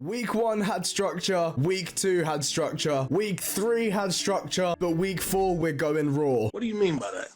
Week 1 had structure, week 2 had structure, week 3 had structure, but week 4 we're going raw. What do you mean by that?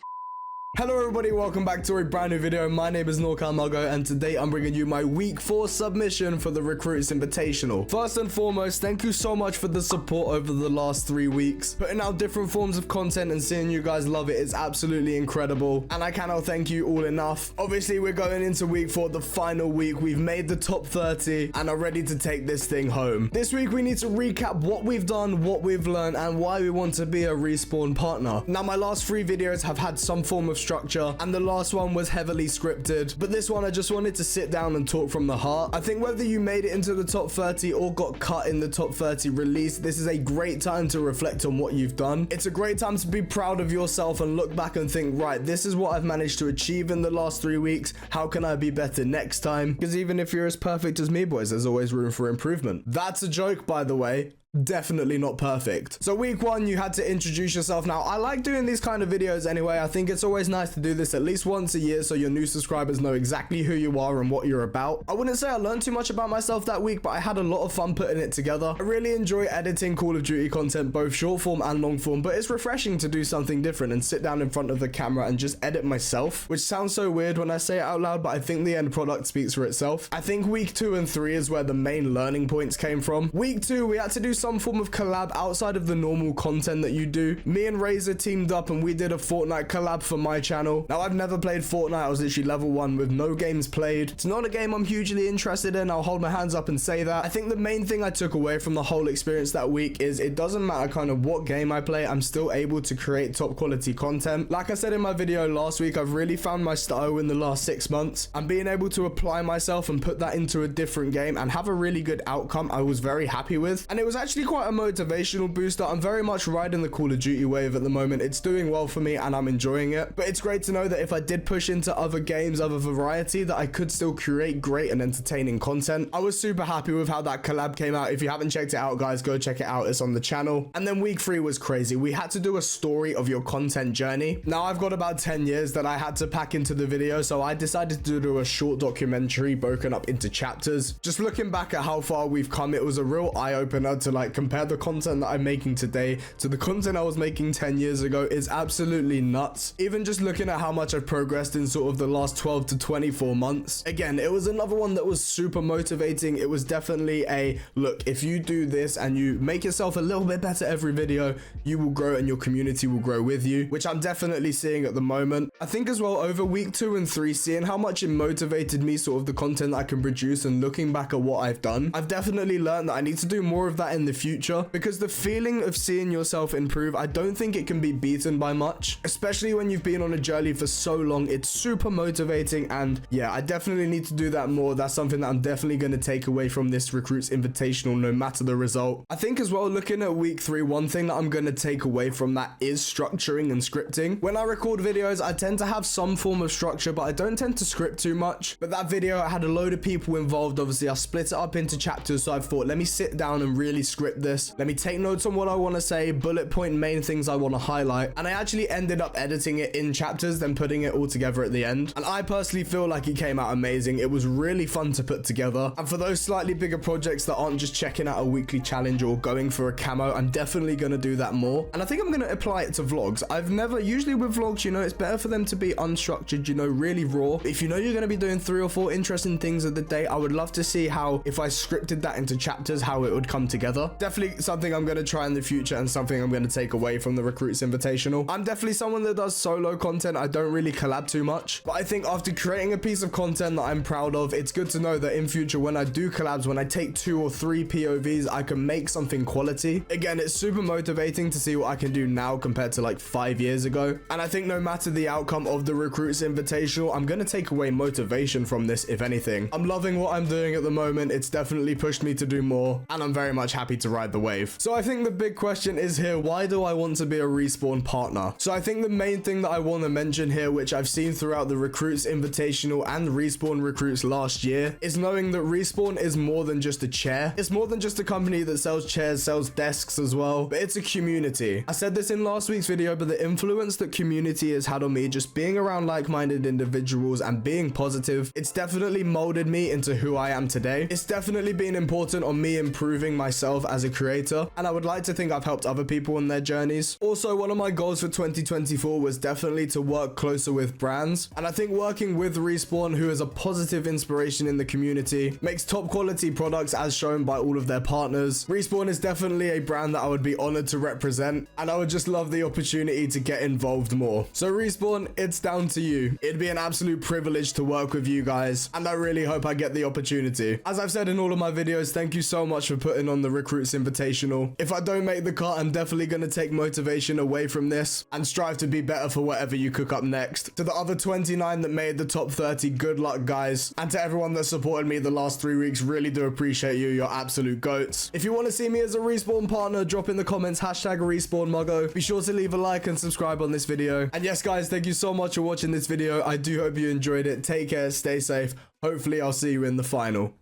Hello everybody, welcome back to a brand new video. My name is Muggo, and today I'm bringing you my week 4 submission for the Recruits Invitational. First and foremost, thank you so much for the support over the last 3 weeks. Putting out different forms of content and seeing you guys love it is absolutely incredible, and I cannot thank you all enough. Obviously, we're going into week 4, the final week. We've made the top 30 and are ready to take this thing home. This week, we need to recap what we've done, what we've learned, and why we want to be a respawn partner. Now, my last 3 videos have had some form of structure, and the last one was heavily scripted, but this one I just wanted to sit down and talk from the heart. I think whether you made it into the top 30 or got cut in the top 30 release, this is a great time to reflect on what you've done. It's a great time to be proud of yourself and look back and think, right, this is what I've managed to achieve in the last 3 weeks. How can I be better next time? Because even if you're as perfect as me, boys, there's always room for improvement. That's a joke, by the way. Definitely not perfect. So week 1, you had to introduce yourself. Now, I like doing these kind of videos anyway. I think it's always nice to do this at least once a year so your new subscribers know exactly who you are and what you're about. I wouldn't say I learned too much about myself that week, but I had a lot of fun putting it together. I really enjoy editing Call of Duty content, both short form and long form, but it's refreshing to do something different and sit down in front of the camera and just edit myself, which sounds so weird when I say it out loud, but I think the end product speaks for itself. I think week 2 and 3 is where the main learning points came from. Week 2, we had to do some form of collab outside of the normal content that you do. Me and Razor teamed up and we did a Fortnite collab for my channel. Now, I've never played Fortnite. I was literally level 1 with no games played. It's not a game I'm hugely interested in. I'll hold my hands up and say that. I think the main thing I took away from the whole experience that week is it doesn't matter kind of what game I play, I'm still able to create top quality content. Like I said in my video last week, I've really found my style in the last 6 months. I'm being able to apply myself and put that into a different game and have a really good outcome I was very happy with. And it was actually quite a motivational booster. I'm very much riding the Call of Duty wave at the moment. It's doing well for me and I'm enjoying it. But it's great to know that if I did push into other games, other variety, that I could still create great and entertaining content. I was super happy with how that collab came out. If you haven't checked it out, guys, go check it out. It's on the channel. And then week 3 was crazy. We had to do a story of your content journey. Now, I've got about 10 years that I had to pack into the video, so I decided to do a short documentary broken up into chapters. Just looking back at how far we've come, it was a real eye-opener to like compare the content that I'm making today to the content I was making 10 years ago. Is absolutely nuts. Even just looking at how much I've progressed in sort of the last 12 to 24 months. Again, it was another one that was super motivating. It was definitely a look, if you do this and you make yourself a little bit better every video, you will grow and your community will grow with you, which I'm definitely seeing at the moment. I think as well over week 2 and 3, seeing how much it motivated me, sort of the content I can produce, and looking back at what I've done, I've definitely learned that I need to do more of that in the future, because the feeling of seeing yourself improve, I don't think it can be beaten by much, especially when you've been on a journey for so long. It's super motivating, and yeah, I definitely need to do that more. That's something that I'm definitely going to take away from this Recruits Invitational, no matter the result. I think as well, looking at week 3, one thing that I'm going to take away from that is structuring and scripting. When I record videos, I tend to have some form of structure, but I don't tend to script too much. But that video, I had a load of people involved. Obviously, I split it up into chapters, so I thought, let me sit down and really script this. Let me take notes on what I want to say, bullet point main things I want to highlight, and I actually ended up editing it in chapters, then putting it all together at the end. And I personally feel like it came out amazing. It was really fun to put together. And for those slightly bigger projects that aren't just checking out a weekly challenge or going for a camo, I'm definitely going to do that more. And I think I'm going to apply it to vlogs. I've never, usually with vlogs, you know, it's better for them to be unstructured, you know, really raw. If you know you're going to be doing 3 or 4 interesting things of the day, I would love to see how, if I scripted that into chapters, how it would come together. Definitely something I'm going to try in the future and something I'm going to take away from the Recruits Invitational. I'm definitely someone that does solo content. I don't really collab too much, but I think after creating a piece of content that I'm proud of, it's good to know that in future when I do collabs, when I take 2 or 3 POVs, I can make something quality. Again, it's super motivating to see what I can do now compared to like 5 years ago. And I think no matter the outcome of the Recruits Invitational, I'm going to take away motivation from this, if anything. I'm loving what I'm doing at the moment. It's definitely pushed me to do more, and I'm very much happy to ride the wave. So I think the big question is here, why do I want to be a Respawn partner? So I think the main thing that I want to mention here, which I've seen throughout the Recruits Invitational and Respawn Recruits last year, is knowing that Respawn is more than just a chair. It's more than just a company that sells chairs, sells desks as well, but it's a community. I said this in last week's video, but the influence that community has had on me, just being around like-minded individuals and being positive, it's definitely molded me into who I am today. It's definitely been important on me improving myself as a creator, and I would like to think I've helped other people in their journeys. Also, one of my goals for 2024 was definitely to work closer with brands, and I think working with Respawn, who is a positive inspiration in the community, makes top quality products as shown by all of their partners. Respawn is definitely a brand that I would be honored to represent, and I would just love the opportunity to get involved more. So Respawn, it's down to you. It'd be an absolute privilege to work with you guys, and I really hope I get the opportunity. As I've said in all of my videos, thank you so much for putting on the Recruits Invitational. If I don't make the cut, I'm definitely going to take motivation away from this and strive to be better for whatever you cook up next. To the other 29 that made the top 30, good luck guys. And to everyone that supported me the last 3 weeks, really do appreciate you. You're absolute goats. If you want to see me as a Respawn partner, drop in the comments hashtag Respawn Muggo. Be sure to leave a like and subscribe on this video. And yes guys, thank you so much for watching this video. I do hope you enjoyed it. Take care, stay safe. Hopefully I'll see you in the final.